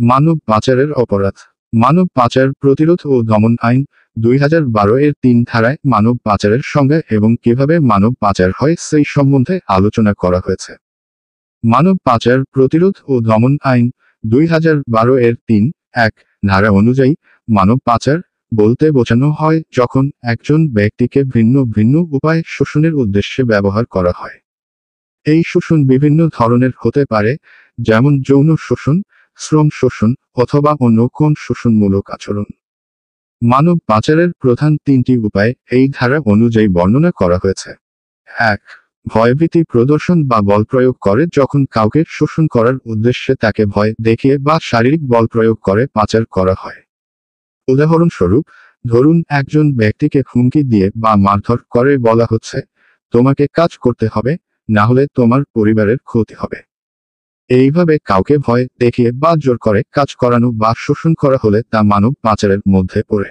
মানব পাচারের অপরাধ। মানব পাচার প্রতিরোধ ও দমন আইন 2012 এর 3 ধারায় মানব পাচারের সংজ্ঞা এবং কিভাবে মানব পাচার হয় সেই সম্বন্ধে আলোচনা করা হয়েছে। মানব পাচার প্রতিরোধ ও দমন আইন 2012 এর 3(1) ধারা অনুযায়ী মানব পাচার বলতে বোঝানো হয় যখন একজন ব্যক্তিকে ভিন্ন ভিন্ন উপায়ে শোষণের উদ্দেশ্যে ব্যবহার করা হয়। এই শোষণ বিভিন্ন ধরনের হতে পারে, যেমন যৌন শোষণ, শ্রম শোষণ অথবা অন্য কোন শোষণমূলক আচরণ। মানব পাচারের প্রধান 3টি উপায় এই ধারা অনুযায়ী বর্ণনা করা হয়েছে। 1. ভয়ভীতি প্রদর্শন বা বল প্রয়োগ করে যখন কাউকে শোষণ করার উদ্দেশ্যে তাকে ভয় দেখিয়ে বা শারীরিক বল প্রয়োগ করে পাচার করা হয়। উদাহরণস্বরূপ, ধরুন একজন ব্যক্তিকে হুমকি দিয়ে বা মারধর করে বলা হচ্ছে, তোমাকে কাজ করতে হবে, না হলে তোমার পরিবারের ক্ষতি হবে। এইভাবে কাউকে ভয় দেখিয়ে বা জোর করে কাজ করানো বা শোষণ করা হলে তা মানব পাচারের মধ্যে পড়ে।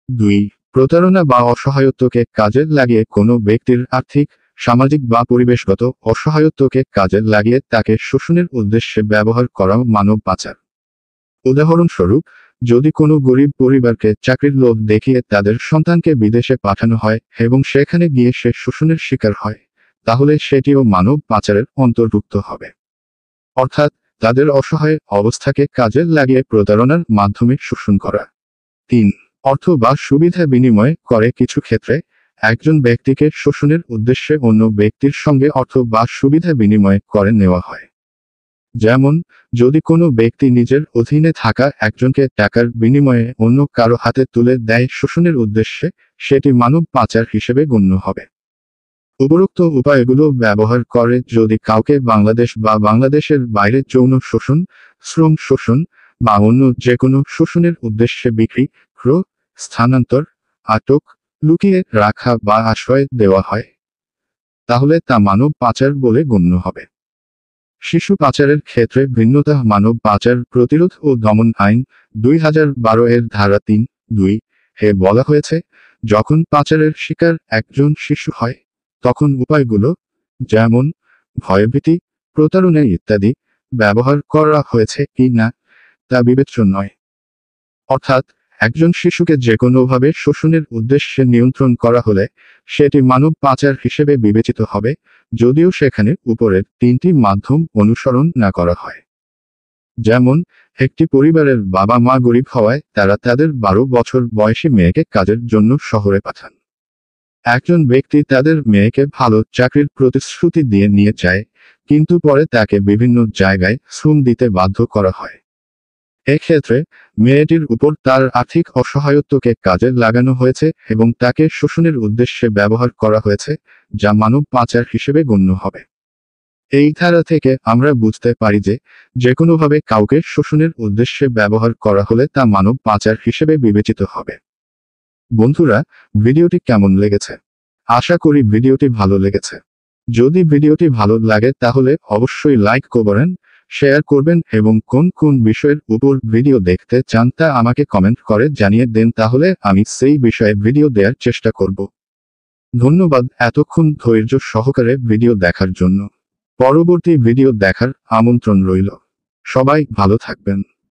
2. প্রতারণা বা অসহায়ত্বকে কাজে লাগিয়ে কোনো ব্যক্তির আর্থিক, সামাজিক বা পরিবেশগত অসহায়ত্বকে কাজে লাগিয়ে তাকে শোষণের উদ্দেশ্যে ব্যবহার করাও মানব পাচার। উদাহরণস্বরূপ, যদি কোনো গরিব পরিবারকে চাকরির লোভ দেখিয়ে তাদের সন্তানকে বিদেশে পাঠানো হয় এবং সেখানে গিয়ে সে শোষণের শিকার হয়, তাহলে সেটিও মানব পাচারের অন্তর্ভুক্ত হবে। অর্থাৎ, তাদের অসহায় অবস্থাকে কাজে লাগিয়ে প্রতারণার মাধ্যমে শোষণ করা। 3. অর্থ বা সুবিধা বিনিময় করে কিছু ক্ষেত্রে একজন ব্যক্তিকে শোষণের উদ্দেশ্যে অন্য ব্যক্তির সঙ্গে অর্থ বা সুবিধা বিনিময় করে নেওয়া হয়। যেমন, যদি কোনো ব্যক্তি নিজের অধীনে থাকা একজনকে টাকার বিনিময়ে অন্য কারো হাতে তুলে দেয় শোষণের উদ্দেশ্যে, সেটি মানব পাচার হিসেবে গণ্য হবে। উপরোক্ত উপায়গুলো ব্যবহার করে যদি কাউকে বাংলাদেশ বা বাংলাদেশের বাইরে যৌন শোষণ, শ্রম শোষণ বা অন্য যে কোনো শোষণের উদ্দেশ্যে বিক্রি, ক্রয়, স্থানান্তর, আটক, লুকিয়ে রাখা বা আশ্রয় দেওয়া হয়, তাহলে তা মানব পাচার বলে গণ্য হবে। শিশু পাচারের ক্ষেত্রে ভিন্নতা। মানব পাচার প্রতিরোধ ও দমন আইন 2012 এর ধারা 3(2) এ বলা হয়েছে, যখন পাচারের শিকার একজন শিশু হয়, তখন উপায়গুলো, যেমন ভয়ভীতি, প্রতারণা ইত্যাদি, ব্যবহার করা হয়েছে কি না তা বিবেচ্য নয়। অর্থাৎ, একজন শিশুকে যে কোনোভাবে শোষণের উদ্দেশ্যে নিয়ন্ত্রণ করা হলে সেটি মানব পাচার হিসেবে বিবেচিত হবে, যদিও সেখানে উপরের 3টি মাধ্যম অনুসরণ না করা হয়। যেমন, একটি পরিবারের বাবা মা গরিব হওয়ায় তারা তাদের 12 বছর বয়সী মেয়েকে কাজের জন্য শহরে পাঠান। একজন ব্যক্তি তাদের মেয়েকে ভালো চাকরির প্রতিশ্রুতি দিয়ে নিয়ে যায়, কিন্তু পরে তাকে বিভিন্ন জায়গায় শ্রম দিতে বাধ্য করা হয়। এক্ষেত্রে মেয়েটির উপর তার আর্থিক অসহায়ত্বকে কাজে লাগানো হয়েছে এবং তাকে শোষণের উদ্দেশ্যে ব্যবহার করা হয়েছে, যা মানব পাচার হিসেবে গণ্য হবে। এই ধারা থেকে আমরা বুঝতে পারি যে, যেকোনোভাবে কাউকে শোষণের উদ্দেশ্যে ব্যবহার করা হলে তা মানব পাচার হিসেবে বিবেচিত হবে। বন্ধুরা, ভিডিওটি কেমন লেগেছে? আশা করি ভিডিওটি ভালো লেগেছে। যদি ভিডিওটি ভালো লাগে তাহলে অবশ্যই লাইক করবেন, শেয়ার করবেন এবং কোন কোন বিষয়ের উপর ভিডিও দেখতে চান তা আমাকে কমেন্ট করে জানিয়ে দেন, তাহলে আমি সেই বিষয়ে ভিডিও দেওয়ার চেষ্টা করব। ধন্যবাদ এতক্ষণ ধৈর্য সহকারে ভিডিও দেখার জন্য। পরবর্তী ভিডিও দেখার আমন্ত্রণ রইল। সবাই ভালো থাকবেন।